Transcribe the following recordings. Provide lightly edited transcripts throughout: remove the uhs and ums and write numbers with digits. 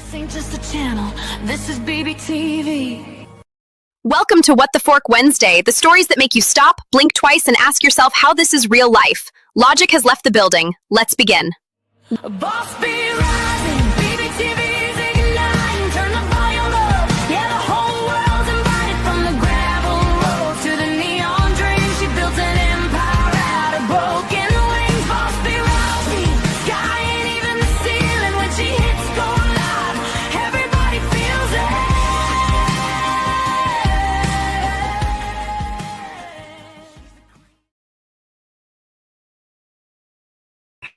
This ain't just a channel, this is BBTV. Welcome to What the Fork Wednesday, the stories that make you stop, blink twice, and ask yourself how this is real life. Logic has left the building. Let's begin. Boss be rising, BBTV's igniting, turn the volume up, yeah, the whole world's invited. From the gravel road to the neon dream, she built an empire out of broken wings. Boss be rising, sky ain't even the ceiling when she hits go live, everybody feels it.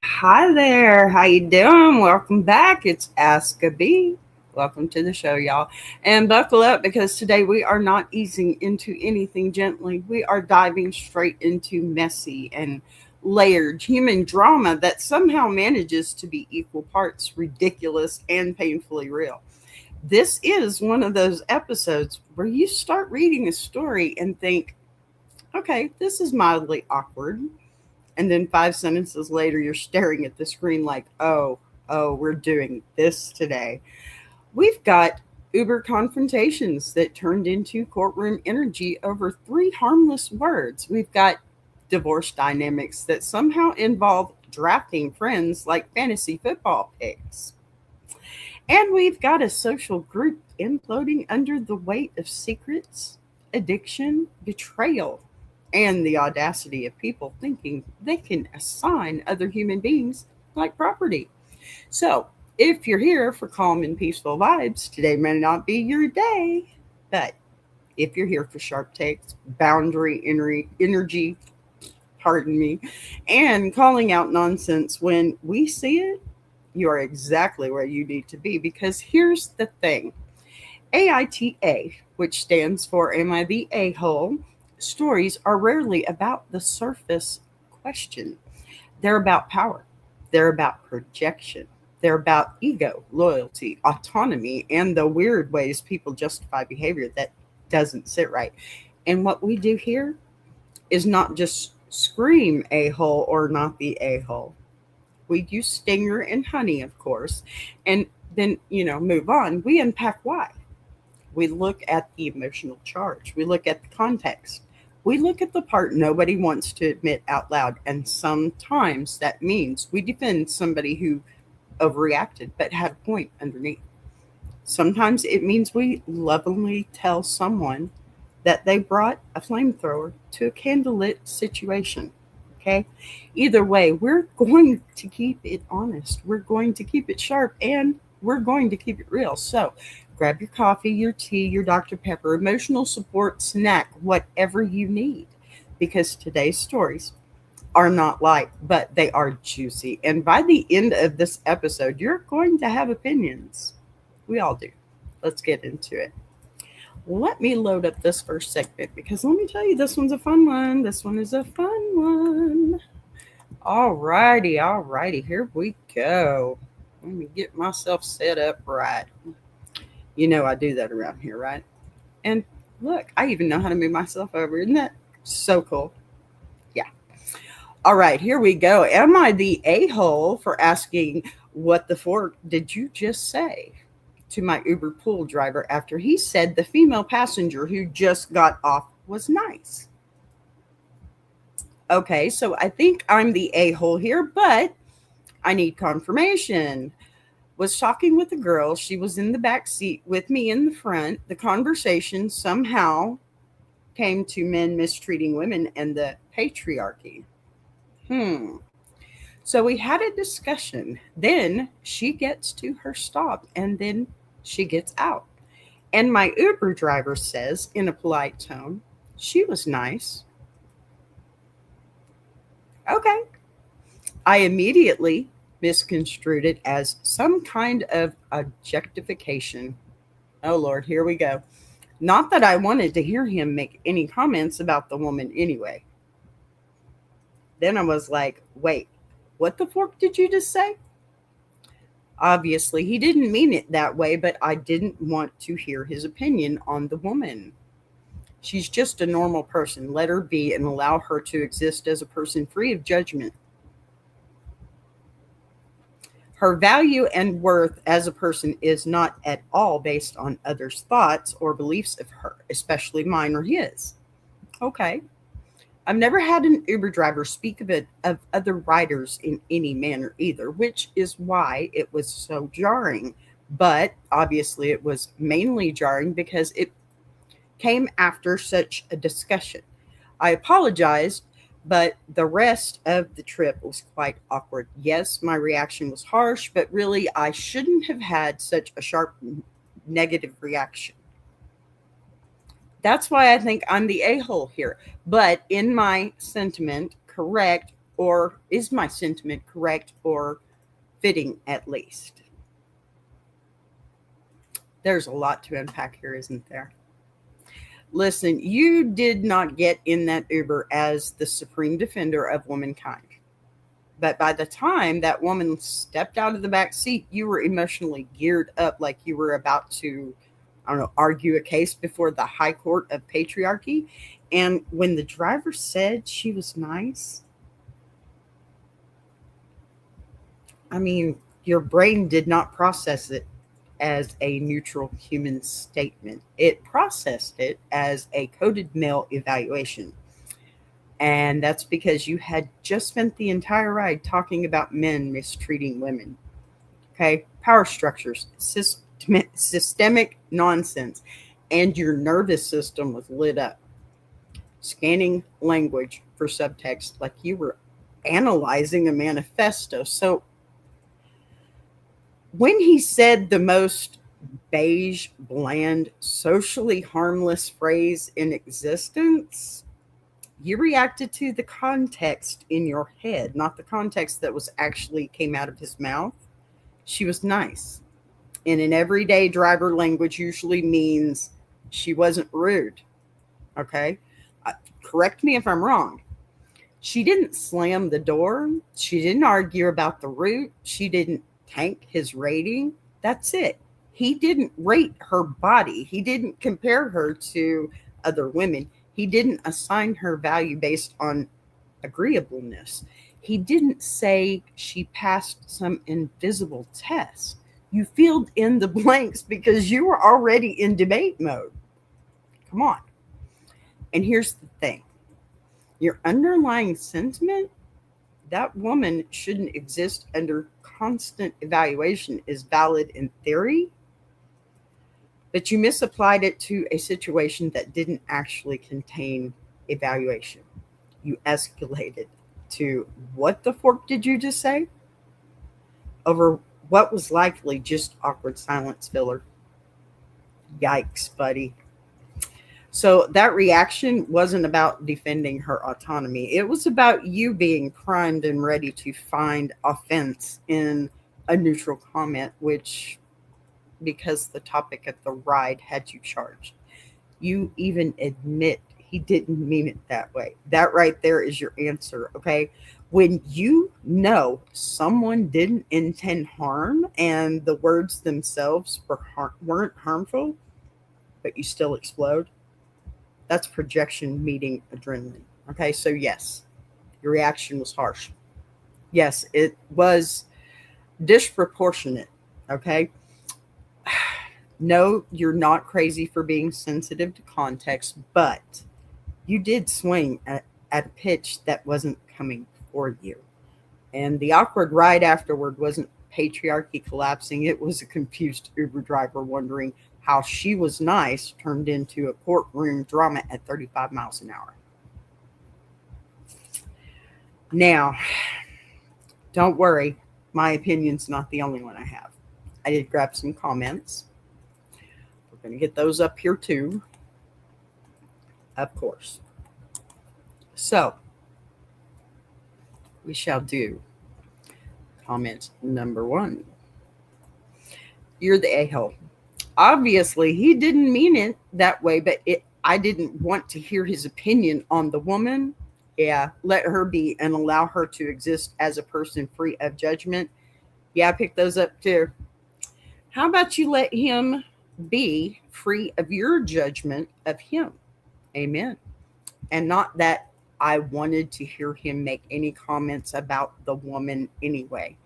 Hi there, how you doing? Welcome back. It's Ask a Bee. Welcome to the show, y'all. And buckle up because today we are not easing into anything gently. We are diving straight into messy and layered human drama that somehow manages to be equal parts ridiculous and painfully real. This is one of those episodes where you start reading a story and think, okay, this is mildly awkward. And then 5 sentences later, you're staring at the screen like, oh, we're doing this today. We've got Uber confrontations that turned into courtroom energy over 3 harmless words. We've got divorce dynamics that somehow involve drafting friends like fantasy football picks. And we've got a social group imploding under the weight of secrets, addiction, betrayal, and the audacity of people thinking they can assign other human beings like property. So, if you're here for calm and peaceful vibes, today may not be your day. But if you're here for sharp takes, boundary energy, pardon me, and calling out nonsense when we see it, you are exactly where you need to be. Because here's the thing. AITA, which stands for Am I the A-hole? Stories are rarely about the surface question. They're about power. They're about projection. They're about ego, loyalty, autonomy, and the weird ways people justify behavior that doesn't sit right. And what we do here is not just scream a-hole or not the a-hole. We use stinger and honey, of course, and then, move on. We unpack why. We look at the emotional charge. We look at the context. We look at the part nobody wants to admit out loud, and sometimes that means we defend somebody who overreacted but had a point underneath. Sometimes it means we lovingly tell someone that they brought a flamethrower to a candlelit situation. Okay? Either way, we're going to keep it honest. We're going to keep it sharp, and we're going to keep it real. So grab your coffee, your tea, your Dr. Pepper, emotional support, snack, whatever you need, because today's stories are not light, but they are juicy. And by the end of this episode, you're going to have opinions. We all do. Let's get into it. Let me load up this first segment because let me tell you, this one's a fun one. This one is a fun one. All righty. Here we go. Let me get myself set up right. You know I do that around here, right? And look, I even know how to move myself over. Isn't that so cool? Yeah. All right, here we go. Am I the a-hole for asking what the fork did you just say to my Uber pool driver after he said the female passenger who just got off was nice? Okay, so I think I'm the a-hole here, but I need confirmation. Was talking with a girl. She was in the back seat with me in the front. The conversation somehow came to men mistreating women and the patriarchy. So we had a discussion. Then she gets to her stop and then she gets out. And my Uber driver says in a polite tone, she was nice. Okay. I immediately misconstrued it as some kind of objectification. Oh, Lord, here we go. Not that I wanted to hear him make any comments about the woman anyway. Then I was like, wait, what the fork did you just say? Obviously, he didn't mean it that way, but I didn't want to hear his opinion on the woman. She's just a normal person. Let her be and allow her to exist as a person free of judgment. Her value and worth as a person is not at all based on others' thoughts or beliefs of her, especially mine or his. Okay. I've never had an Uber driver speak of other riders in any manner either, which is why it was so jarring. But obviously, it was mainly jarring because it came after such a discussion. I apologized, but the rest of the trip was quite awkward. Yes, my reaction was harsh, but really, I shouldn't have had such a sharp negative reaction. That's why I think I'm the a-hole here. But in my sentiment, correct, or is my sentiment correct or fitting at least? There's a lot to unpack here, isn't there? Listen, you did not get in that Uber as the supreme defender of womankind. But by the time that woman stepped out of the back seat, you were emotionally geared up like you were about to, I don't know, argue a case before the high court of patriarchy. And when the driver said she was nice, I mean, your brain did not process it as a neutral human statement. It processed it as a coded male evaluation. And that's because you had just spent the entire ride talking about men mistreating women. Okay? Power structures, systemic nonsense. And your nervous system was lit up, scanning language for subtext like you were analyzing a manifesto. So when he said the most beige, bland, socially harmless phrase in existence, you reacted to the context in your head, not the context that was actually came out of his mouth. She was nice. And in everyday driver language usually means she wasn't rude. Okay? Correct me if I'm wrong. She didn't slam the door. She didn't argue about the route. She didn't tank his rating. That's it. He didn't rate her body. He didn't compare her to other women. He didn't assign her value based on agreeableness. He didn't say she passed some invisible test. You filled in the blanks because you were already in debate mode. Come on. And here's the thing. Your underlying sentiment, that woman shouldn't exist under constant evaluation, is valid in theory, but you misapplied it to a situation that didn't actually contain evaluation. You escalated to what the fork did you just say? Over what was likely just awkward silence filler. Yikes, buddy. So that reaction wasn't about defending her autonomy. It was about you being primed and ready to find offense in a neutral comment, which, because the topic of the ride had you charged. You even admit he didn't mean it that way. That right there is your answer, okay? When you know someone didn't intend harm and the words themselves weren't harmful, but you still explode, that's projection meeting adrenaline. Okay, so yes, your reaction was harsh. Yes, it was disproportionate. Okay. No, you're not crazy for being sensitive to context, but you did swing at a pitch that wasn't coming for you. And the awkward ride afterward wasn't patriarchy collapsing. It was a confused Uber driver wondering how she was nice turned into a courtroom drama at 35 miles an hour. Now, don't worry. My opinion's not the only one I have. I did grab some comments. We're going to get those up here too, of course. So, we shall do comment number 1. You're the a-hole. Obviously, he didn't mean it that way, but I didn't want to hear his opinion on the woman. Yeah, let her be and allow her to exist as a person free of judgment. Yeah, I picked those up too. How about you let him be free of your judgment of him? Amen. And not that I wanted to hear him make any comments about the woman anyway.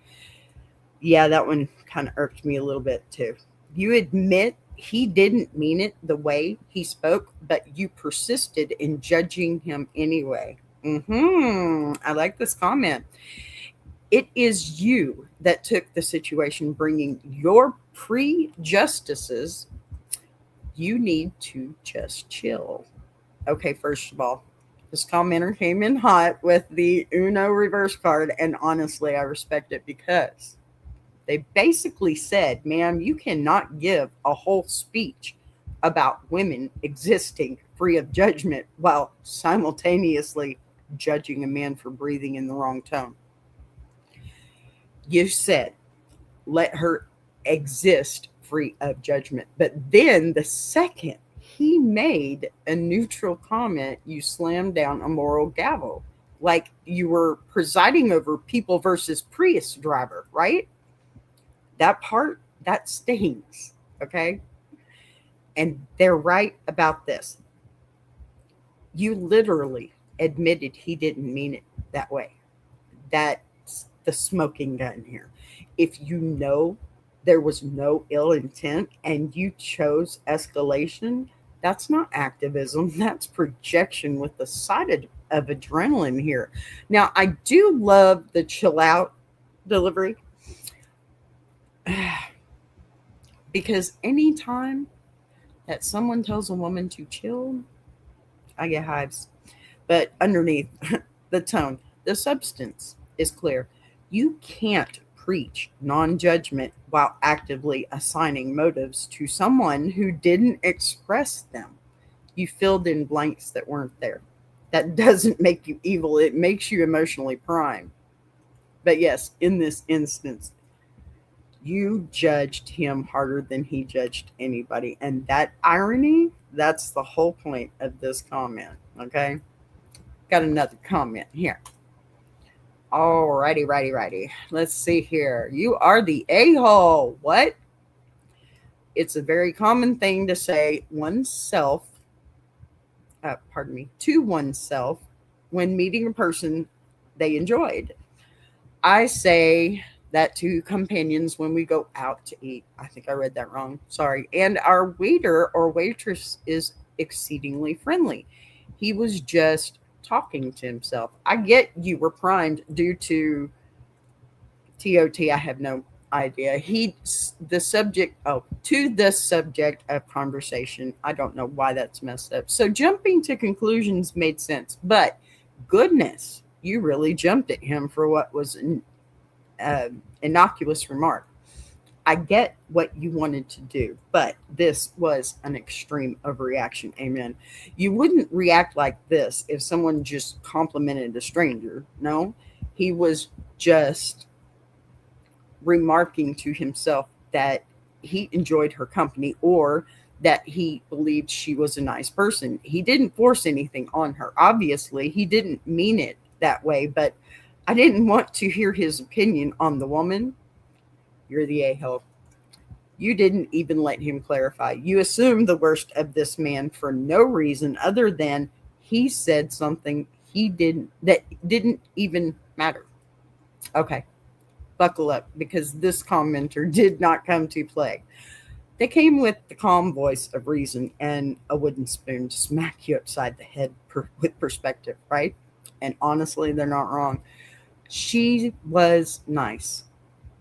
Yeah, that one kind of irked me a little bit too. You admit he didn't mean it the way he spoke, but you persisted in judging him anyway. I like this comment. It is you that took the situation, bringing your prejudices. You need to just chill. Okay, first of all, this commenter came in hot with the Uno reverse card, and honestly, I respect it because they basically said, ma'am, you cannot give a whole speech about women existing free of judgment while simultaneously judging a man for breathing in the wrong tone. You said, let her exist free of judgment. But then the second he made a neutral comment, you slammed down a moral gavel. Like you were presiding over people versus Prius driver, right? That part, that stings. Okay. And they're right about this. You literally admitted he didn't mean it that way. That's the smoking gun here. If you know there was no ill intent and you chose escalation, that's not activism, that's projection with the side of adrenaline here. Now, I do love the chill out delivery because anytime that someone tells a woman to chill, I get hives. But underneath the tone, the substance is clear. You can't preach non judgment while actively assigning motives to someone who didn't express them. You filled in blanks that weren't there. That doesn't make you evil, it makes you emotionally primed. But yes, in this instance, you judged him harder than he judged anybody. And that irony, that's the whole point of this comment. Okay. Got another comment here. Alrighty, righty. Let's see here. You are the a-hole. What? It's a very common thing to say to oneself when meeting a person they enjoyed. I say that to companions when we go out to eat. I think I read that wrong. Sorry. And our waiter or waitress is exceedingly friendly. He was just talking to himself. I get you were primed due to TOT. I have no idea. To the subject of conversation. I don't know why that's messed up. So jumping to conclusions made sense, but goodness, you really jumped at him for what was an innocuous remark. I get what you wanted to do, but this was an extreme overreaction. Amen. You wouldn't react like this if someone just complimented a stranger. No, he was just remarking to himself that he enjoyed her company or that he believed she was a nice person. He didn't force anything on her. Obviously, he didn't mean it that way, but I didn't want to hear his opinion on the woman. You're the a-hole. You didn't even let him clarify. You assumed the worst of this man for no reason other than he said something that didn't even matter. Okay, buckle up because this commenter did not come to play. They came with the calm voice of reason and a wooden spoon to smack you upside the head with perspective, right? And honestly, they're not wrong. She was nice.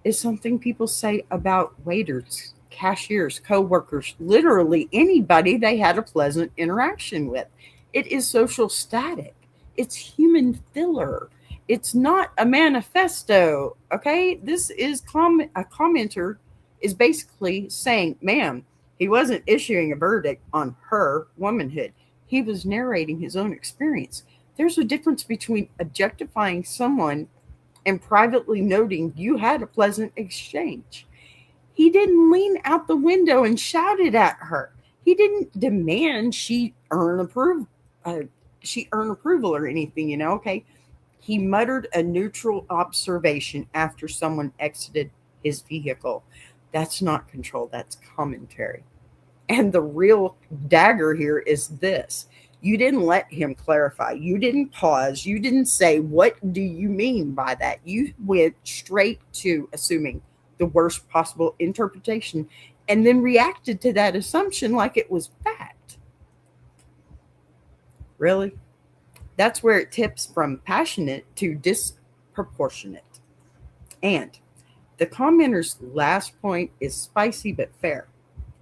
Is something people say about waiters, cashiers, co-workers, literally anybody they had a pleasant interaction with. It is social static. It's human filler. It's not a manifesto. Okay, this is a commenter is basically saying, "Ma'am, he wasn't issuing a verdict on her womanhood. He was narrating his own experience." There's a difference between objectifying someone and privately noting you had a pleasant exchange. He didn't lean out the window and shouted at her. He didn't demand she earn approval or anything, okay? He muttered a neutral observation after someone exited his vehicle. That's not control, that's commentary. And the real dagger here is this. You didn't let him clarify. You didn't pause. You didn't say, what do you mean by that? You went straight to assuming the worst possible interpretation and then reacted to that assumption like it was fact. Really? That's where it tips from passionate to disproportionate. And the commenter's last point is spicy but fair.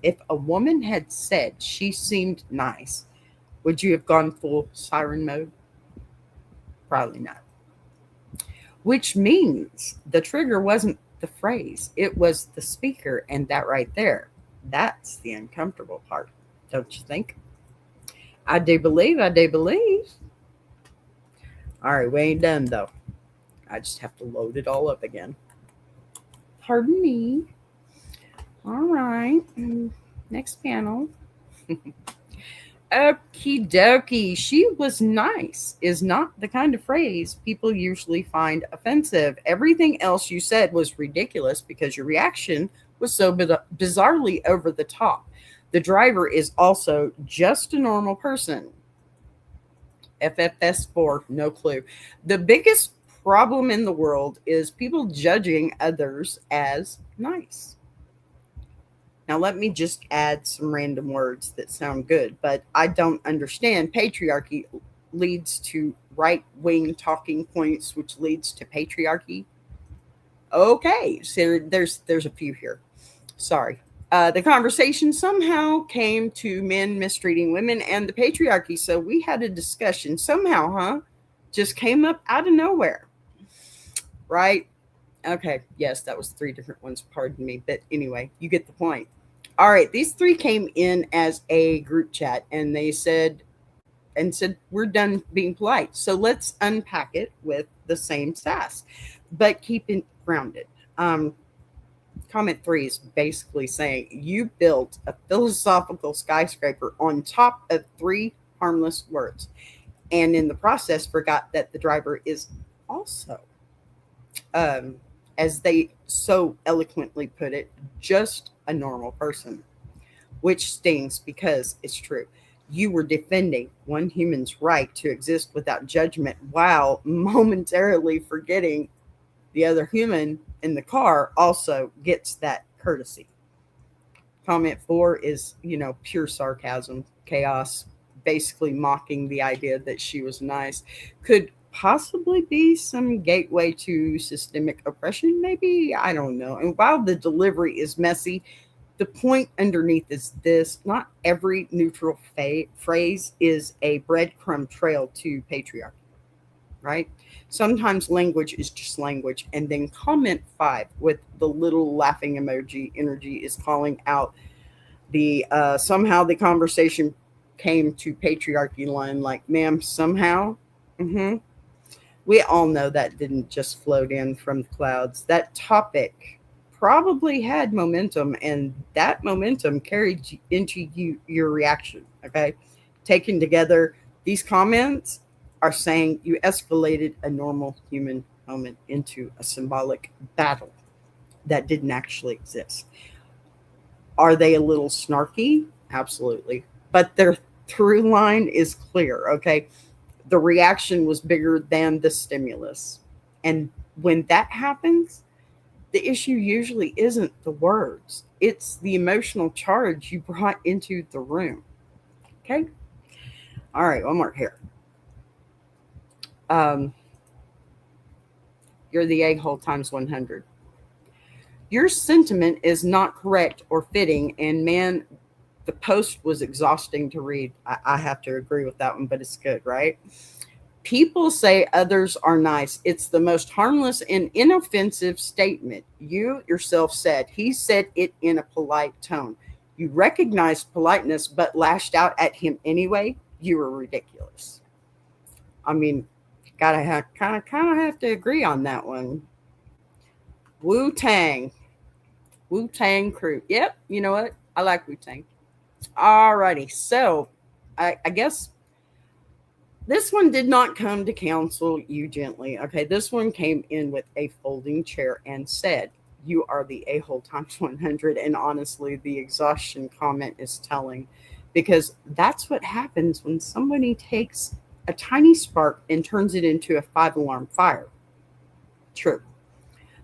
If a woman had said she seemed nice, would you have gone full siren mode? Probably not. Which means the trigger wasn't the phrase, it was the speaker. And that right there, that's the uncomfortable part, don't you think? I do believe, I do believe. All right, we ain't done though. I just have to load it all up again. Pardon me. All right, next panel. Okie dokie. She was nice is not the kind of phrase people usually find offensive. Everything else you said was ridiculous because your reaction was so bizarrely over the top. The driver is also just a normal person. FFS4, no clue. The biggest problem in the world is people judging others as nice. Now, let me just add some random words that sound good, but I don't understand. Patriarchy leads to right-wing talking points, which leads to patriarchy. Okay, so there's a few here. Sorry. The conversation somehow came to men mistreating women and the patriarchy, so we had a discussion somehow, just came up out of nowhere. Right? Okay, yes, that was 3 different ones, pardon me. But anyway, you get the point. All right, these 3 came in as a group chat and they said, we're done being polite. So let's unpack it with the same sass, but keep it grounded. Comment 3 is basically saying you built a philosophical skyscraper on top of 3 harmless words. And in the process, forgot that the driver is also as they so eloquently put it, just a normal person, which stings because it's true. You were defending one human's right to exist without judgment while momentarily forgetting the other human in the car also gets that courtesy. Comment 4 is, pure sarcasm, chaos, basically mocking the idea that she was nice. Could possibly be some gateway to systemic oppression, maybe. I don't know. And while the delivery is messy, the point underneath is this: not every neutral phrase is a breadcrumb trail to patriarchy, right? Sometimes language is just language. And then comment 5 with the little laughing emoji energy is calling out the somehow the conversation came to patriarchy line, like, ma'am, somehow. We all know that didn't just float in from the clouds. That topic probably had momentum, and that momentum carried into your reaction. Okay, taken together, these comments are saying you escalated a normal human moment into a symbolic battle that didn't actually exist. Are they a little snarky? Absolutely, but their through line is clear. Okay, the reaction was bigger than the stimulus, and when that happens, the issue usually isn't the words, it's the emotional charge you brought into the room. Okay, all right, one more here. You're the a-hole times 100. Your sentiment is not correct or fitting, and man, the post was exhausting to read. I have to agree with that one, but it's good, right? People say others are nice. It's the most harmless and inoffensive statement. You yourself said. He said it in a polite tone. You recognized politeness, but lashed out at him anyway. You were ridiculous. I mean, kind of have to agree on that one. Wu-Tang Crew. Yep, you know what? I like Wu-Tang. Alrighty, so I guess this one did not come to counsel you gently. Okay, this one came in with a folding chair and said, you are the a-hole times 100. And honestly, the exhaustion comment is telling, because that's what happens when somebody takes a tiny spark and turns it into a 5-alarm fire. True.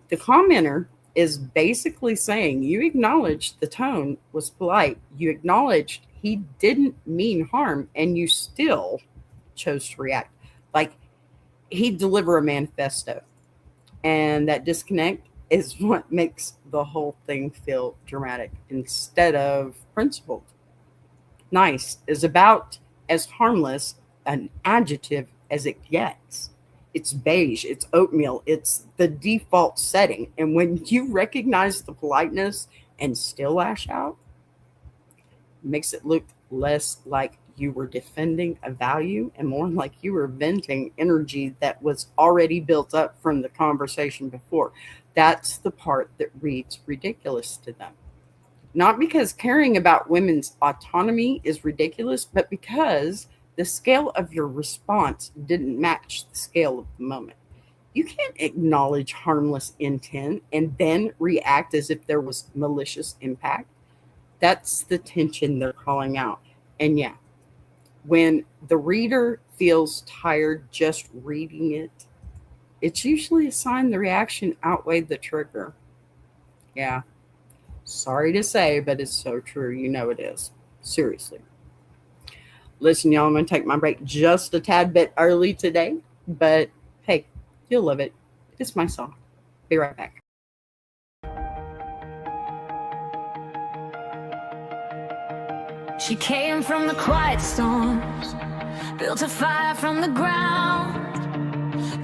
The commenter is basically saying you acknowledged the tone was polite. You acknowledged he didn't mean harm, and you still chose to react. Like he'd deliver a manifesto. And that disconnect is what makes the whole thing feel dramatic instead of principled. Nice is about as harmless an adjective as it gets. It's beige, it's oatmeal, it's the default setting. And when you recognize the politeness and still lash out, it makes it look less like you were defending a value and more like you were venting energy that was already built up from the conversation before. That's the part that reads ridiculous to them. Not because caring about women's autonomy is ridiculous, but because the scale of your response didn't match the scale of the moment. You can't acknowledge harmless intent and then react as if there was malicious impact. That's the tension they're calling out. And yeah, when the reader feels tired just reading it, it's usually a sign the reaction outweighed the trigger. Yeah, sorry to say, but it's so true. You know it is. Seriously. Listen, y'all, I'm going to take my break just a tad bit early today, but hey, you'll love it. It's my song. Be right back. She came from the quiet storms, built a fire from the ground,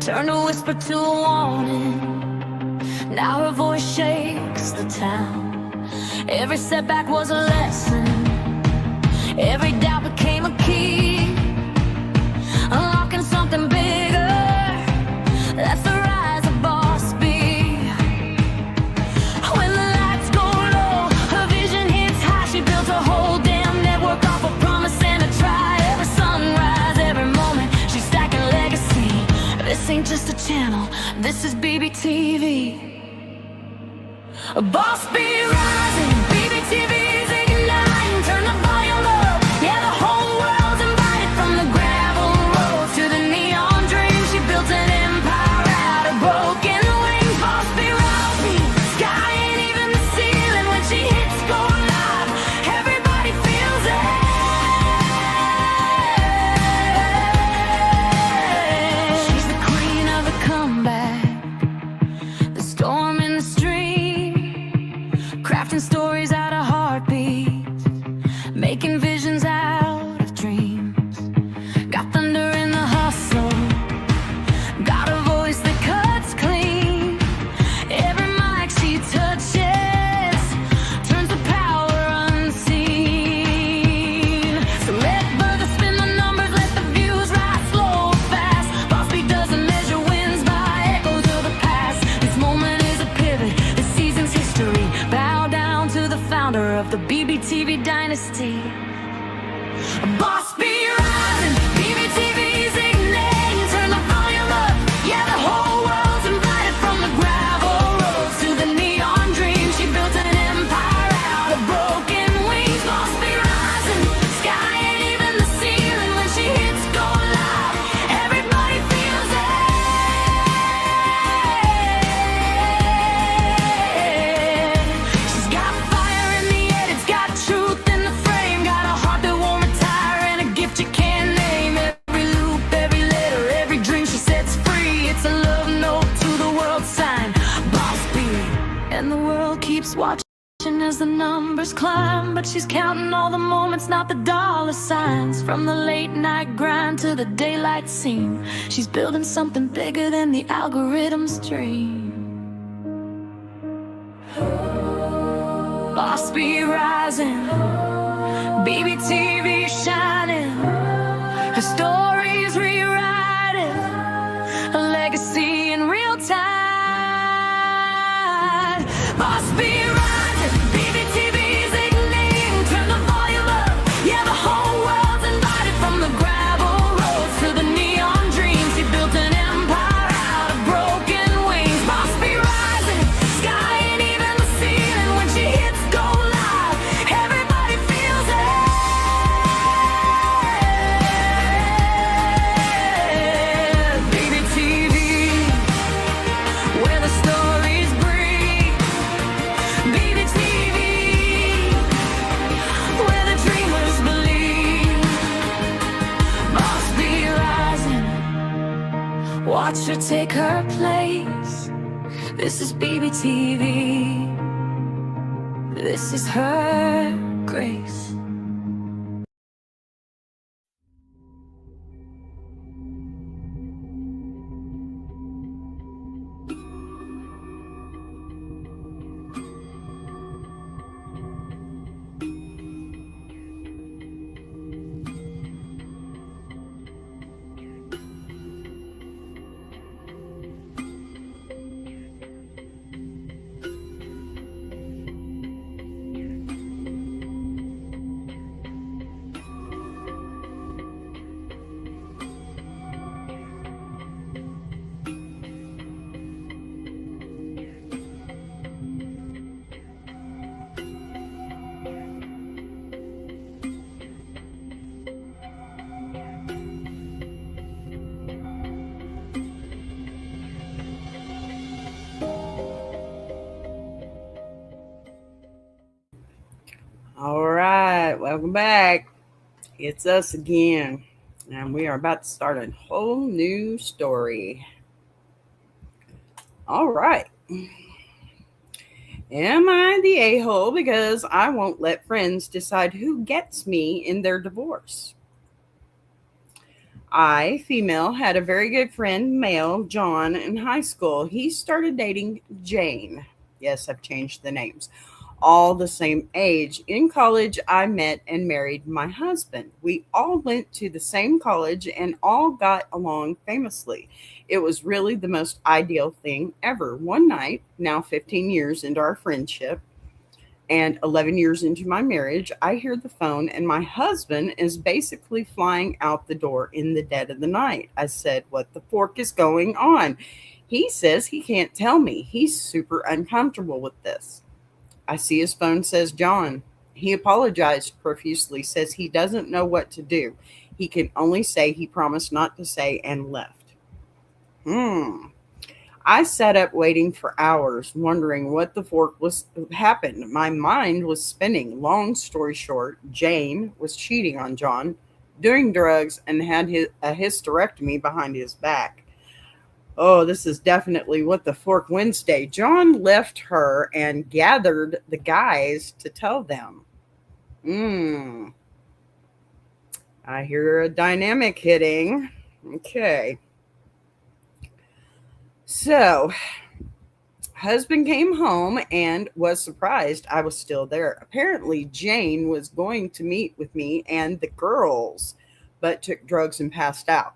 turned a whisper to a warning. Now her voice shakes the town. Every setback was a lesson, every doubt became a key, unlocking something bigger. That's the rise of Boss B. When the lights go low, her vision hits high. She built a whole damn network off a promise and a try. Every sunrise, every moment, she's stacking legacy. This ain't just a channel, this is BBTV. Boss B rising, BBTV's igniting. Turn the volume up, yeah, the whole world's invited. From the gravel road to the neon dream, she built an empire out of broken wings. Boss B rising, sky ain't even the ceiling. When she hits go live, everybody feels it. She's the queen of the comeback, the storm in the stream, crafting stories out of heartbeats, making visions out of dreams. Got thunder in the hustle, got a voice that cuts clean. Every mic she touches turns the power unseen. So let brothers spin the numbers, let the views rise slow or fast. Boss B doesn't measure wins by echoes of the past. This moment is a pivot, this season's history. Bow down to the founder of the BBTV dynasty. Boss B rising, BBTV's igniting. Turn the volume up, yeah, the whole world's invited. From the gravel roads to the neon dream, she built an empire out of broken wings. Boss B rising, sky ain't even the ceiling. When she hits go live, everybody feels it. She's got fire in the head, it's got truth in the frame, got a heart that won't retire and a gift you can't name. Every loop, every letter, every dream she sets free, it's a love note to the world sign. Boss B. And the world keeps watching as the numbers climb, but she's counting all the moments, not the dollar signs. From the late night grind to the daylight scene, she's building something bigger than the algorithm's dream. Boss B rising, BBTV shining, her story's rewriting, a legacy in real time. Boss B rising, BBTV's igniting. Turn the volume up, yeah, the whole world's invited. From the gravel roads to the neon dream, she built an empire out of broken wings. Boss B rising, sky ain't even the ceiling. When she hits go live, everybody feels it. BBTV, where the stories breathe, watch her take her place. This is BBTV. This is her grace. All right, welcome back. It's us again, and we are about to start a whole new story. All right. Am I the a-hole because I won't let friends decide who gets me in their divorce? I, female, had a very good friend, male, John, in high school. He started dating Jane. Yes, I've changed the names. All the same age. In college, I met and married my husband. We all went to the same college and all got along famously. It was really the most ideal thing ever. One night, now 15 years into our friendship and 11 years into my marriage, I hear the phone and my husband is basically flying out the door in the dead of the night. I said, "What the fork is going on?" He says he can't tell me. He's super uncomfortable with this. I see his phone says John. He apologized profusely, says he doesn't know what to do. He can only say he promised not to say and left. I sat up waiting for hours, wondering what the fork was happened. My mind was spinning. Long story short, Jane was cheating on John, doing drugs, and had a hysterectomy behind his back. Oh, this is definitely what the fork Wednesday. John left her and gathered the guys to tell them. I hear a dynamic hitting. Okay. So, husband came home and was surprised I was still there. Apparently, Jane was going to meet with me and the girls, but took drugs and passed out.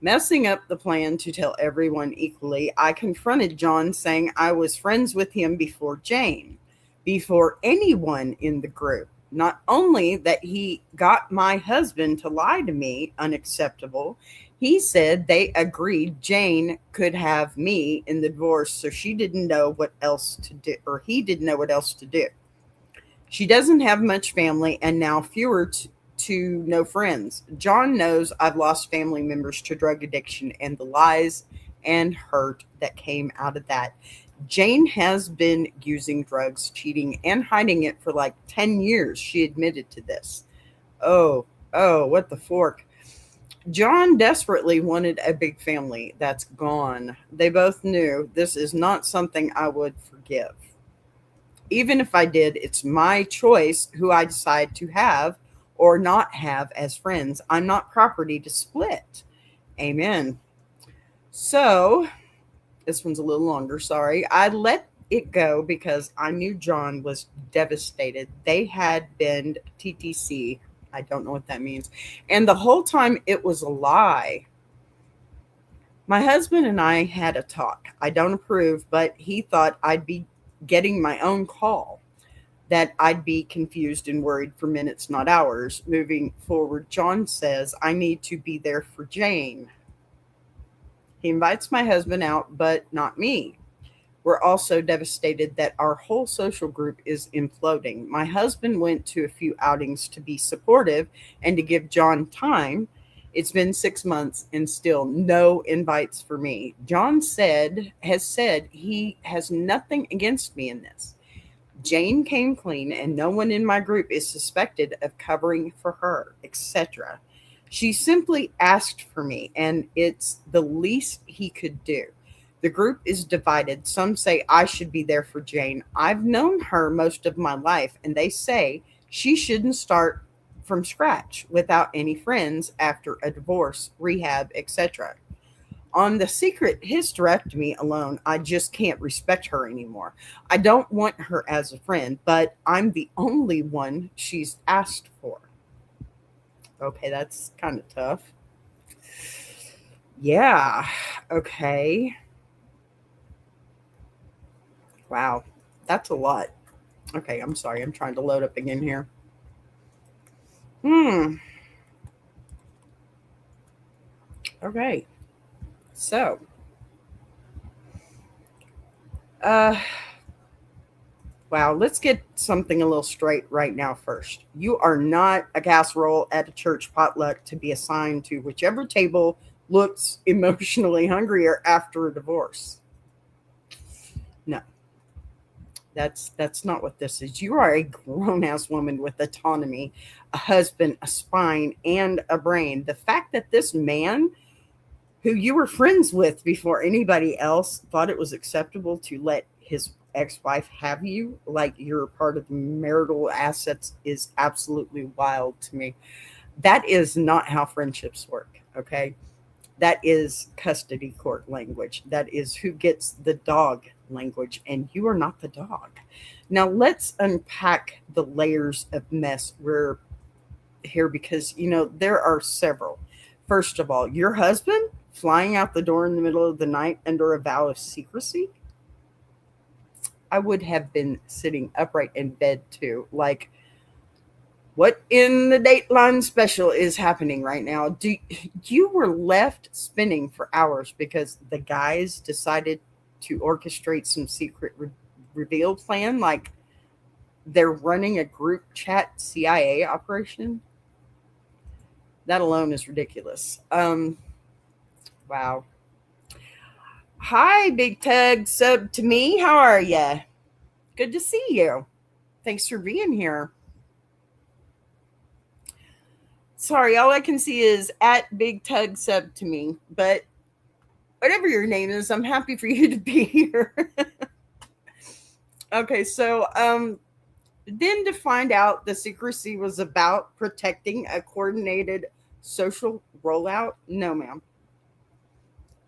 Messing up the plan to tell everyone equally, I confronted John, saying I was friends with him before Jane, before anyone in the group. Not only that he got my husband to lie to me, unacceptable, he said they agreed Jane could have me in the divorce, so she didn't know what else to do, or he didn't know what else to do. She doesn't have much family and now fewer to no friends. John knows I've lost family members to drug addiction and the lies and hurt that came out of that. Jane has been using drugs, cheating, and hiding it for like 10 years. She admitted to this. Oh, what the fork. John desperately wanted a big family. That's gone. They both knew this is not something I would forgive. Even if I did, it's my choice who I decide to have or not have as friends. I'm not property to split. Amen. So, this one's a little longer, sorry. I let it go because I knew John was devastated. They had been TTC. I don't know what that means. And the whole time it was a lie. My husband and I had a talk. I don't approve, but he thought I'd be getting my own call, that I'd be confused and worried for minutes, not hours. Moving forward, John says I need to be there for Jane. He invites my husband out, but not me. We're also devastated that our whole social group is imploding. My husband went to a few outings to be supportive and to give John time. It's been 6 months and still no invites for me. John has said he has nothing against me in this. Jane came clean and no one in my group is suspected of covering for her, etc. She simply asked for me, and it's the least he could do. The group is divided. Some say I should be there for Jane. I've known her most of my life, and they say she shouldn't start from scratch without any friends after a divorce, rehab, etc. On the secret hysterectomy alone, I just can't respect her anymore. I don't want her as a friend, but I'm the only one she's asked for. Okay, that's kind of tough. Yeah, okay. Wow, that's a lot. Okay, I'm sorry. I'm trying to load up again here. Hmm. Okay. So, uh, wow, let's get something a little straight right now first. You are not a casserole at a church potluck to be assigned to whichever table looks emotionally hungrier after a divorce. No, that's not what this is. You are a grown ass woman with autonomy, a husband, a spine, and a brain. The fact that this man who you were friends with before anybody else thought it was acceptable to let his ex-wife have you like you're part of marital assets is absolutely wild to me. That is not how friendships work, okay? That is custody court language. That is who gets the dog language, and you are not the dog. Now let's unpack the layers of mess we're here because there are several. First of all, your husband flying out the door in the middle of the night under a vow of secrecy. I would have been sitting upright in bed too. Like, what in the Dateline special is happening right now? You were left spinning for hours because the guys decided to orchestrate some secret reveal plan? Like they're running a group chat CIA operation? That alone is ridiculous. Wow. Hi, Big Tug sub to me. How are ya? Good to see you. Thanks for being here. Sorry, all I can see is at Big Tug sub to me, but whatever your name is, I'm happy for you to be here. Okay, so then to find out the secrecy was about protecting a coordinated social rollout, no, ma'am.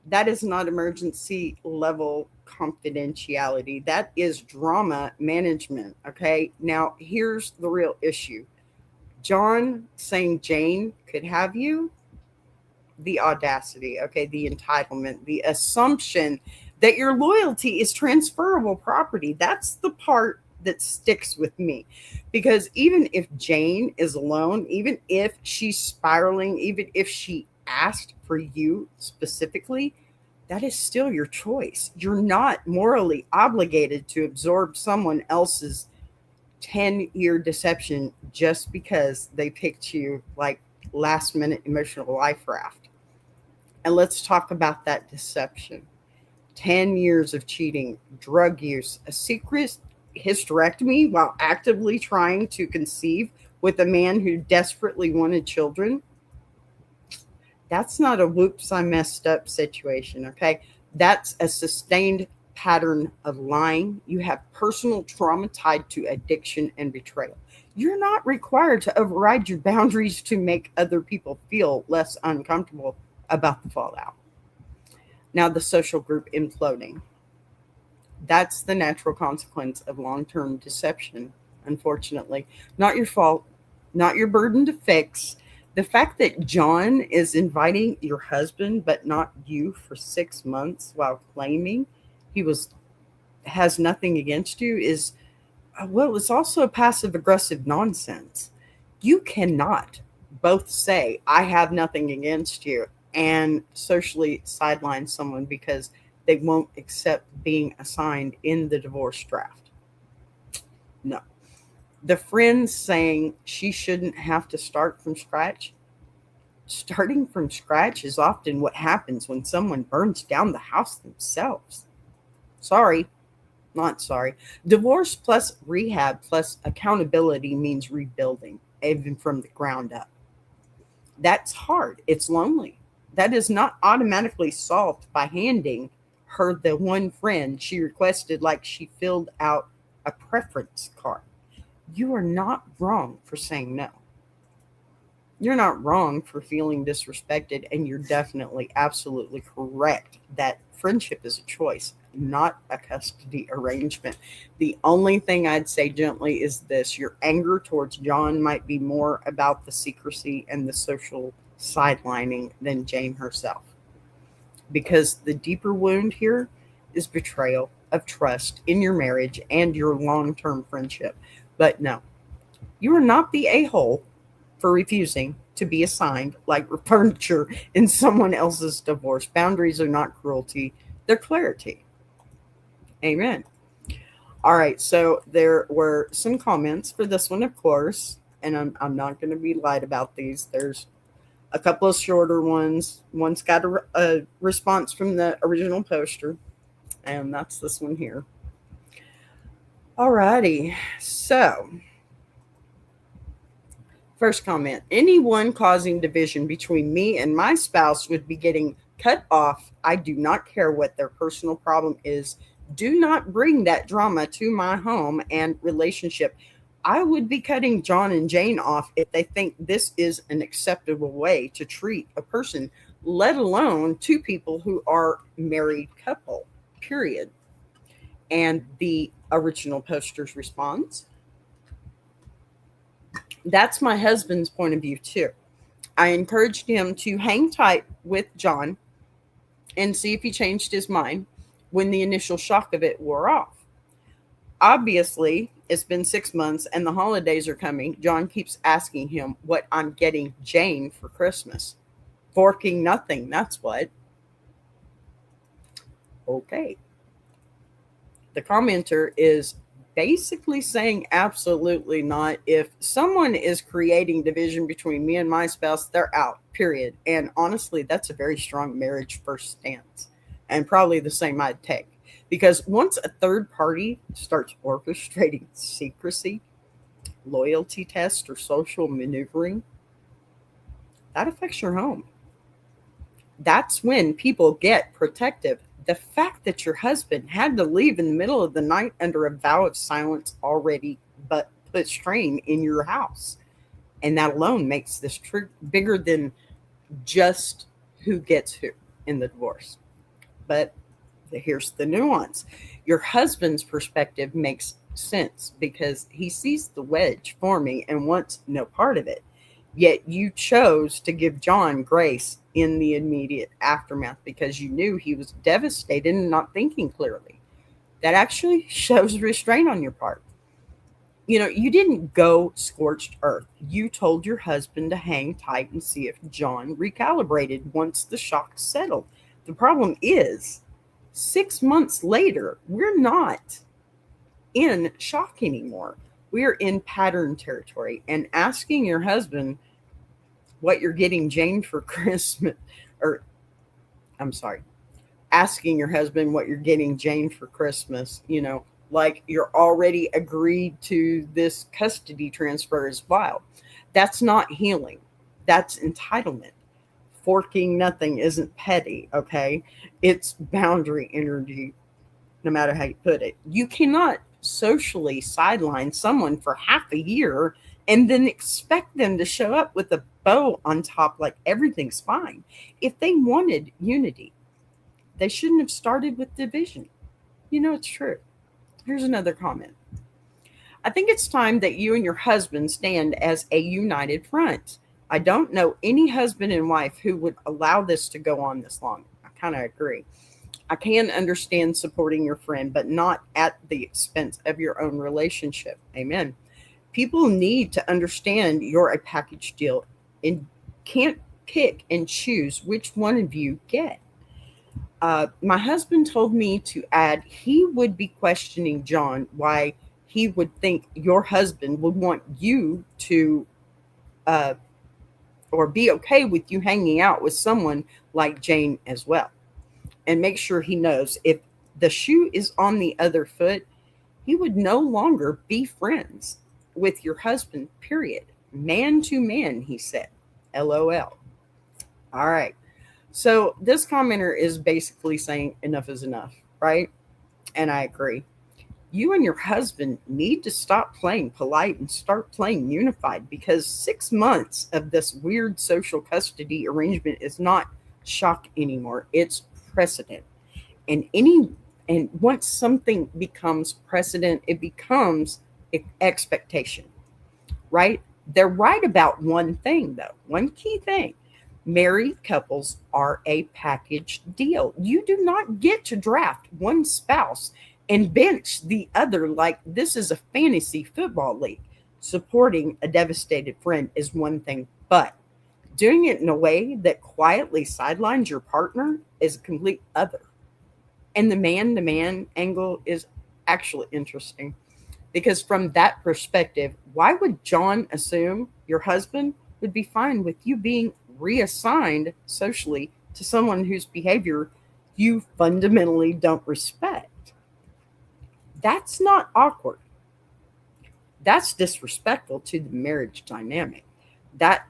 That is not emergency level confidentiality. That is drama management. Okay. Now, here's the real issue John saying Jane could have you, the audacity, okay, the entitlement, the assumption that your loyalty is transferable property. That's the part that sticks with me. Because even if Jane is alone, even if she's spiraling, even if she asked for you specifically, that is still your choice. You're not morally obligated to absorb someone else's 10-year deception just because they picked you like last minute emotional life raft. And let's talk about that deception. 10 years of cheating, drug use, a secret hysterectomy while actively trying to conceive with a man who desperately wanted children. That's not a whoops, I messed up situation, okay? That's a sustained pattern of lying. You have personal trauma tied to addiction and betrayal. You're not required to override your boundaries to make other people feel less uncomfortable about the fallout. Now, the social group imploding. That's the natural consequence of long term deception, unfortunately. Not your fault, not your burden to fix. The fact that John is inviting your husband but not you for 6 months while claiming he has nothing against you is well, it's also passive aggressive nonsense. You cannot both say I have nothing against you and socially sideline someone because they won't accept being assigned in the divorce draft. No. The friends saying she shouldn't have to start from scratch. Starting from scratch is often what happens when someone burns down the house themselves. Sorry, not sorry. Divorce plus rehab plus accountability means rebuilding, even from the ground up. That's hard. It's lonely. That is not automatically solved by handing her the one friend she requested, like she filled out a preference card. You are not wrong for saying no. You're not wrong for feeling disrespected, and you're definitely absolutely correct that friendship is a choice, not a custody arrangement. The only thing I'd say gently is this: your anger towards John might be more about the secrecy and the social sidelining than Jane herself. Because the deeper wound here is betrayal of trust in your marriage and your long term friendship. But no, you are not the a hole for refusing to be assigned like furniture in someone else's divorce. Boundaries are not cruelty, they're clarity. Amen. All right, so there were some comments for this one, of course, and I'm not going to be lied about these. There's a couple of shorter ones. One's got a response from the original poster, and that's this one here. All righty, so first comment: anyone causing division between me and my spouse would be getting cut off. I do not care what their personal problem is. Do not bring that drama to my home and relationship. I would be cutting John and Jane off if they think this is an acceptable way to treat a person, let alone two people who are married couple, period. And the original poster's response: that's my husband's point of view too. I encouraged him to hang tight with John and see if he changed his mind when the initial shock of it wore off. Obviously, it's been 6 months and the holidays are coming. John keeps asking him what I'm getting Jane for Christmas. Forking nothing, that's what. Okay. The commenter is basically saying absolutely not. If someone is creating division between me and my spouse, they're out, period. And honestly, that's a very strong marriage first stance, and probably the same I'd take. Because once a third party starts orchestrating secrecy, loyalty test, or social maneuvering, that affects your home. That's when people get protective. The fact that your husband had to leave in the middle of the night under a vow of silence already but put strain in your house. And that alone makes this bigger than just who gets who in the divorce. But here's the nuance. Your husband's perspective makes sense because he sees the wedge forming and wants no part of it. Yet you chose to give John grace in the immediate aftermath because you knew he was devastated and not thinking clearly. That actually shows restraint on your part. You didn't go scorched earth. You told your husband to hang tight and see if John recalibrated once the shock settled. The problem is, 6 months later, we're not in shock anymore. We're in pattern territory, and asking your husband what you're getting Jane for Christmas, or I'm sorry, asking your husband what you're getting Jane for Christmas, like you're already agreed to this custody transfer is wild. That's not healing. That's entitlement. Forking nothing isn't petty, okay? It's boundary energy, no matter how you put it. You cannot socially sideline someone for half a year and then expect them to show up with a bow on top like everything's fine. If they wanted unity, they shouldn't have started with division. It's true. Here's another comment. I think it's time that you and your husband stand as a united front. I don't know any husband and wife who would allow this to go on this long. I kind of agree. I can understand supporting your friend, but not at the expense of your own relationship. Amen. People need to understand you're a package deal and can't pick and choose which one of you get. My husband told me to add he would be questioning John why he would think your husband would want you to or be okay with you hanging out with someone like Jane as well. And make sure he knows if the shoe is on the other foot, he would no longer be friends with your husband, period. Man to man, he said. LOL. All right. So this commenter is basically saying enough is enough, right? And I agree. You and your husband need to stop playing polite and start playing unified, because 6 months of this weird social custody arrangement is not shock anymore. It's precedent. And once something becomes precedent, it becomes expectation, right? They're right about one thing, though, one key thing. Married couples are a package deal. You do not get to draft one spouse and bench the other like this is a fantasy football league. Supporting a devastated friend is one thing, but doing it in a way that quietly sidelines your partner is a complete other. And the man to man angle is actually interesting, because from that perspective, why would John assume your husband would be fine with you being reassigned socially to someone whose behavior you fundamentally don't respect? That's not awkward. That's disrespectful to the marriage dynamic. That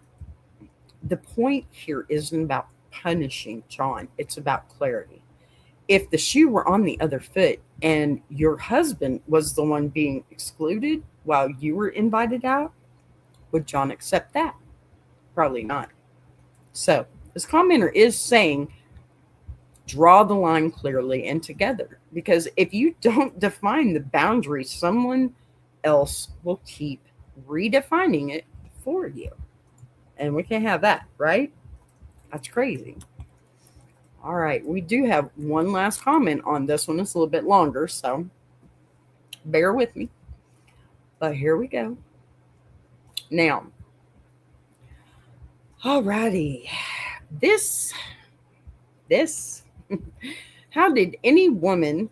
the point here isn't about punishing John, it's about clarity. If the shoe were on the other foot and your husband was the one being excluded while you were invited out, would John accept that? Probably not. So, this commenter is saying draw the line clearly and together, because if you don't define the boundary, someone else will keep redefining it for you. And we can't have that, right? That's crazy. All right, we do have one last comment on this one. It's a little bit longer, so bear with me. But here we go. Now, all righty. This, how did any woman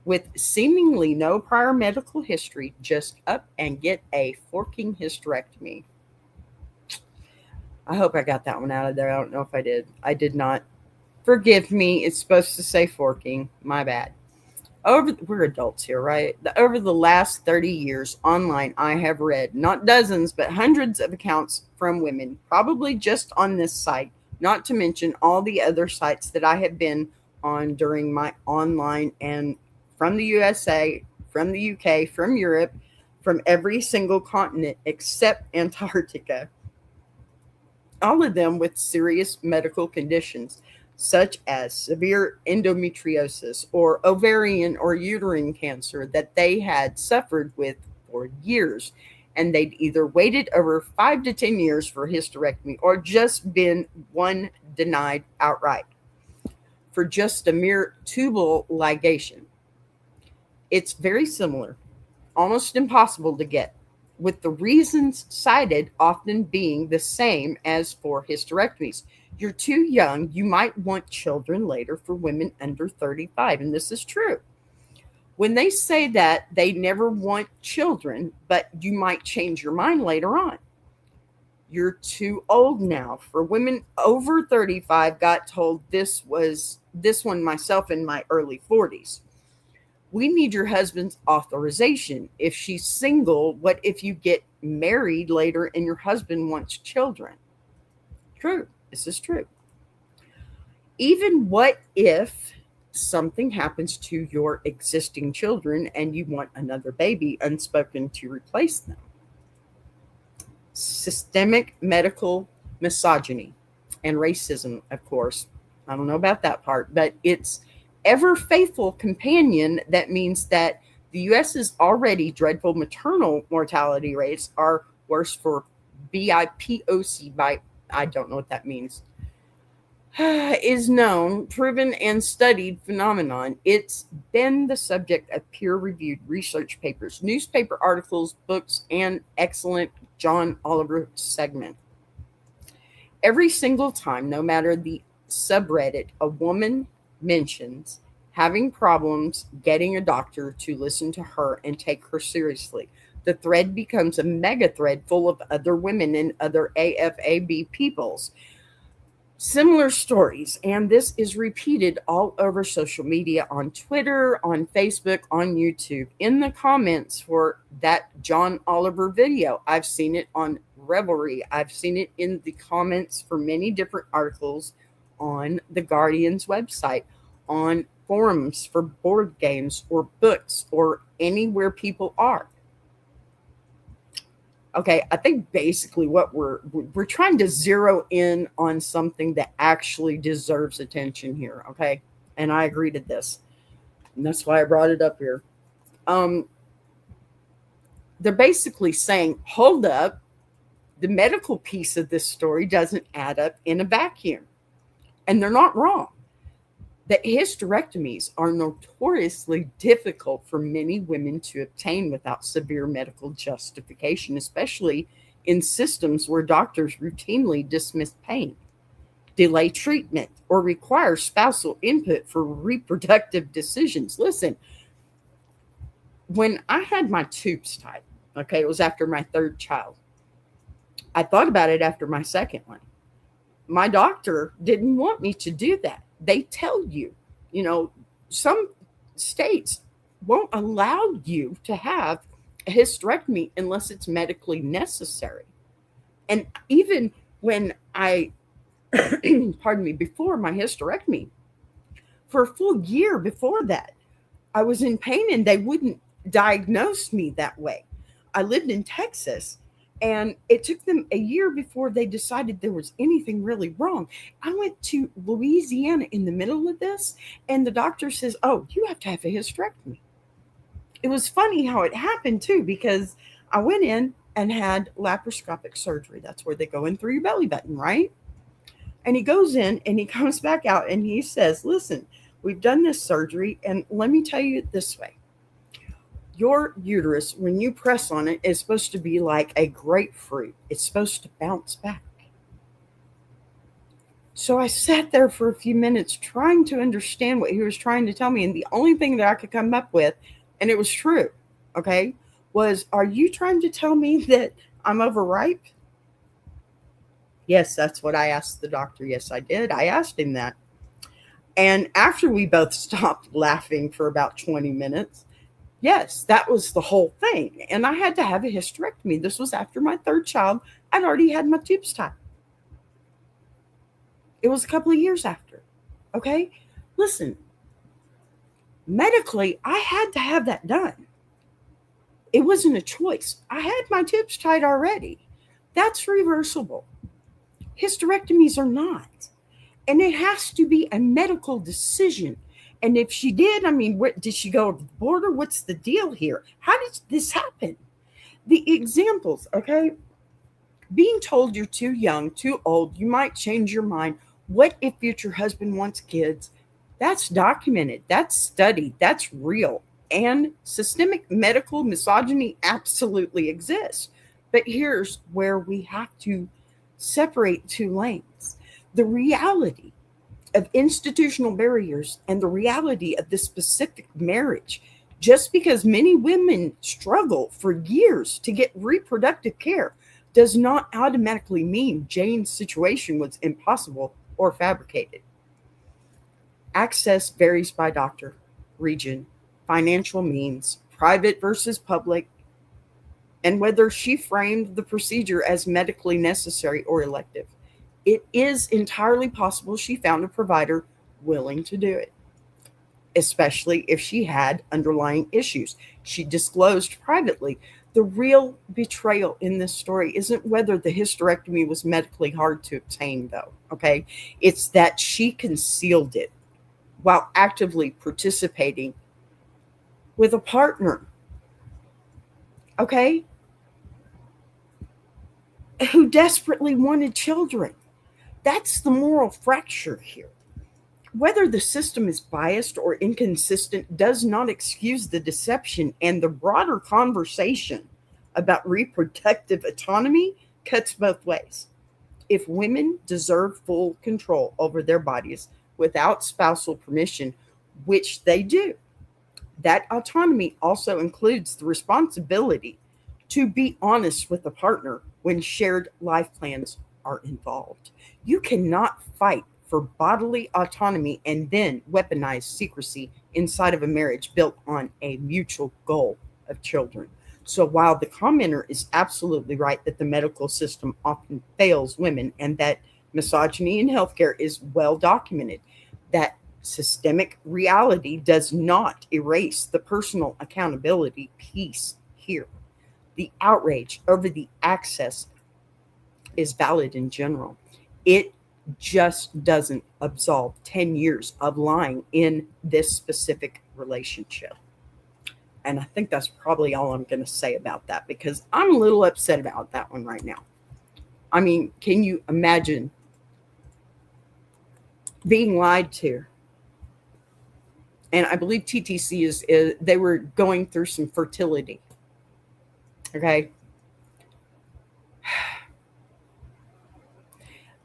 with seemingly no prior medical history just up and get a forking hysterectomy? I hope I got that one out of there. I don't know if I did. I did not. Forgive me. It's supposed to say forking. My bad. We're adults here, right? Over the last 30 years online, I have read not dozens, but hundreds of accounts from women, probably just on this site, not to mention all the other sites that I have been on during my online, and from the USA, from the UK, from Europe, from every single continent except Antarctica. All of them with serious medical conditions, such as severe endometriosis or ovarian or uterine cancer that they had suffered with for years. And they'd either waited over 5 to 10 years for hysterectomy or just been one denied outright for just a mere tubal ligation. It's very similar, almost impossible to get, with the reasons cited often being the same as for hysterectomies. You're too young. You might want children later for women under 35. And this is true. When they say that, they never want children, but you might change your mind later on. You're too old now. For women over 35, got told this one myself in my early 40s. We need your husband's authorization. If she's single, what if you get married later and your husband wants children? True. This is true. Even what if something happens to your existing children and you want another baby unspoken to replace them? Systemic medical misogyny and racism, of course. I don't know about that part, but it's ever faithful companion that means that the US's already dreadful maternal mortality rates are worse for BIPOC by I don't know what that means. Is known, proven, and studied phenomenon. It's been the subject of peer-reviewed research papers, newspaper articles, books, and excellent John Oliver segment. Every single time, no matter the subreddit, a woman mentions having problems getting a doctor to listen to her and take her seriously, the thread becomes a mega thread full of other women and other AFAB peoples. Similar stories, and this is repeated all over social media, on Twitter, on Facebook, on YouTube, in the comments for that John Oliver video. I've seen it on revelry. I've seen it in the comments for many different articles on the Guardian's website, on forums for board games or books or anywhere people are. Okay, I think basically what we're trying to zero in on something that actually deserves attention here, okay? And I agree to this. And that's why I brought it up here. Um they're basically saying, hold up, the medical piece of this story doesn't add up in a vacuum. And they're not wrong. That hysterectomies are notoriously difficult for many women to obtain without severe medical justification, especially in systems where doctors routinely dismiss pain, delay treatment, or require spousal input for reproductive decisions. Listen, when I had my tubes tied, okay, it was after my third child. I thought about it after my second one. My doctor didn't want me to do that. They tell you, some states won't allow you to have a hysterectomy unless it's medically necessary. And even when pardon me, before my hysterectomy, for a full year before that, I was in pain and they wouldn't diagnose me that way. I lived in Texas and it took them a year before they decided there was anything really wrong. I went to Louisiana in the middle of this and the doctor says, "Oh, you have to have a hysterectomy." It was funny how it happened too, because I went in and had laparoscopic surgery. That's where they go in through your belly button, right? And he goes in and he comes back out and he says, "Listen, we've done this surgery and let me tell you it this way. Your uterus, when you press on it, is supposed to be like a grapefruit. It's supposed to bounce back." So I sat there for a few minutes trying to understand what he was trying to tell me. And the only thing that I could come up with, and it was true, okay, was, "Are you trying to tell me that I'm overripe?" Yes, that's what I asked the doctor. Yes, I did. I asked him that. And after we both stopped laughing for about 20 minutes, yes, that was the whole thing. And I had to have a hysterectomy. This was after my third child. I'd already had my tubes tied. It was a couple of years after. Okay? Listen, medically, I had to have that done. It wasn't a choice. I had my tubes tied already. That's reversible. Hysterectomies are not. And it has to be a medical decision. And if she did, I mean, did she go over the border? What's the deal here? How did this happen? The examples, okay? Being told you're too young, too old, you might change your mind. What if future husband wants kids? That's documented. That's studied. That's real. And systemic medical misogyny absolutely exists. But here's where we have to separate two lanes. The reality of institutional barriers and the reality of this specific marriage. Just because many women struggle for years to get reproductive care does not automatically mean Jane's situation was impossible or fabricated. Access varies by doctor, region, financial means, private versus public, and whether she framed the procedure as medically necessary or elective. It is entirely possible she found a provider willing to do it, especially if she had underlying issues. She disclosed privately. The real betrayal in this story isn't whether the hysterectomy was medically hard to obtain, though, okay? It's that she concealed it while actively participating with a partner, okay, who desperately wanted children. That's the moral fracture here. Whether the system is biased or inconsistent does not excuse the deception, and the broader conversation about reproductive autonomy cuts both ways. If women deserve full control over their bodies without spousal permission, which they do, that autonomy also includes the responsibility to be honest with a partner when shared life plans are involved. You cannot fight for bodily autonomy and then weaponize secrecy inside of a marriage built on a mutual goal of children. So while the commenter is absolutely right that the medical system often fails women and that misogyny in healthcare is well documented, that systemic reality does not erase the personal accountability piece here. The outrage over the access is valid in general. It just doesn't absolve 10 years of lying in this specific relationship. And I think that's probably all I'm going to say about that, because I'm a little upset about that one right now. I mean, can you imagine being lied to? And I believe TTC is they were going through some fertility. Okay.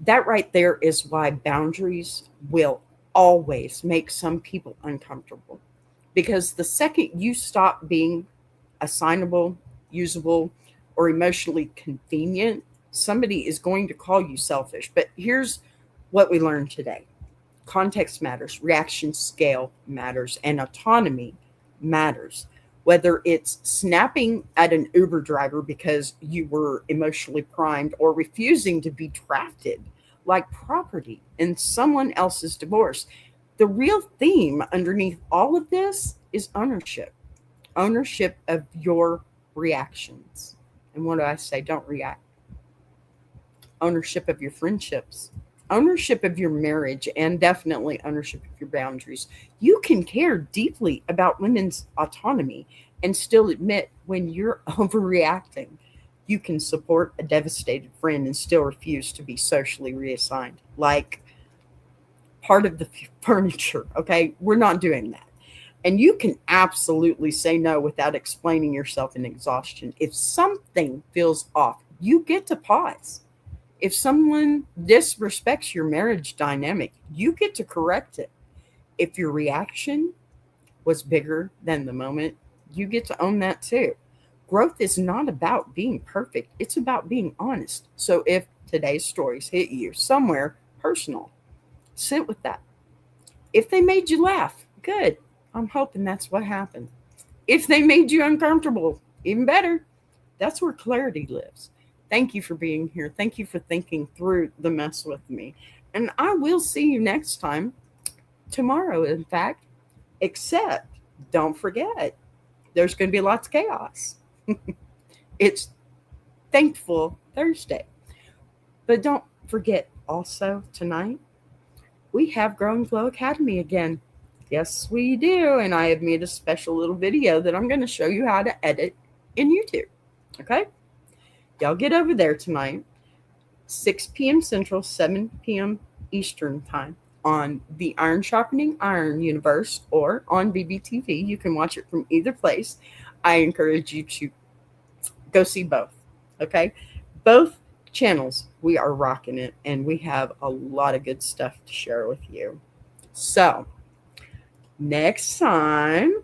That right there is why boundaries will always make some people uncomfortable. Because the second you stop being assignable, usable, or emotionally convenient, somebody is going to call you selfish. But here's what we learned today. Context matters, reaction scale matters, and autonomy matters. Whether it's snapping at an Uber driver because you were emotionally primed, or refusing to be drafted like property in someone else's divorce. The real theme underneath all of this is ownership. Ownership of your reactions. And what do I say? Don't react. Ownership of your friendships. Ownership of your marriage, and definitely ownership of your boundaries. You can care deeply about women's autonomy and still admit when you're overreacting. You can support a devastated friend and still refuse to be socially reassigned. Like part of the furniture, okay? We're not doing that. And you can absolutely say no without explaining yourself in exhaustion. If something feels off, you get to pause. If someone disrespects your marriage dynamic, you get to correct it. If your reaction was bigger than the moment, you get to own that too. Growth is not about being perfect. It's about being honest. So if today's stories hit you somewhere personal, sit with that. If they made you laugh, good. I'm hoping that's what happened. If they made you uncomfortable, even better. That's where clarity lives. Thank you for being here. Thank you for thinking through the mess with me. And I will see you next time, tomorrow, in fact, except don't forget, there's going to be lots of chaos. It's Thankful Thursday. But don't forget also tonight, we have Growing Glow Academy again. Yes, we do. And I have made a special little video that I'm going to show you how to edit in YouTube. Okay? Y'all get over there tonight, 6 p.m. Central, 7 p.m. Eastern time on the Iron Sharpening Iron universe or on BBTV. You can watch it from either place. I encourage you to go see both. Okay? Both channels, we are rocking it, and we have a lot of good stuff to share with you. So, next time,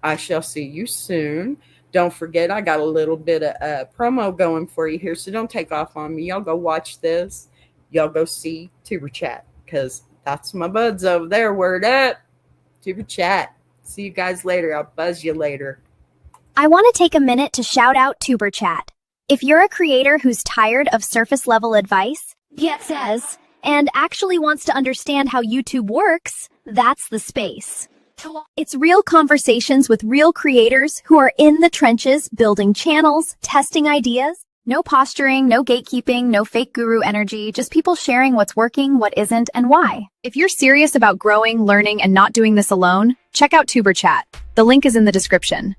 I shall see you soon. Don't forget, I got a little bit of promo going for you here, so don't take off on me. Y'all go watch this. Y'all go see Tuber Chat, because that's my buds over there. Word up. Tuber Chat. See you guys later. I'll buzz you later. I want to take a minute to shout out Tuber Chat. If you're a creator who's tired of surface level advice, and actually wants to understand how YouTube works, that's the space. It's real conversations with real creators who are in the trenches, building channels, testing ideas. No posturing, no gatekeeping, no fake guru energy, just people sharing what's working, what isn't, and why. If you're serious about growing, learning, and not doing this alone, check out Tuber Chat. The link is in the description.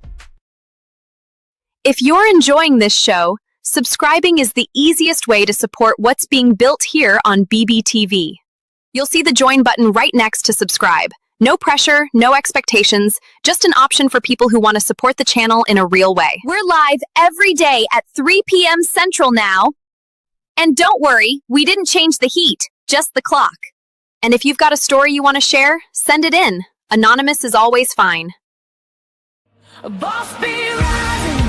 If you're enjoying this show, subscribing is the easiest way to support what's being built here on BBTV. You'll see the join button right next to subscribe. No pressure, no expectations, just an option for people who want to support the channel in a real way. We're live every day at 3 p.m. Central now. And don't worry, we didn't change the heat, just the clock. And if you've got a story you want to share, send it in. Anonymous is always fine. A boss be rising.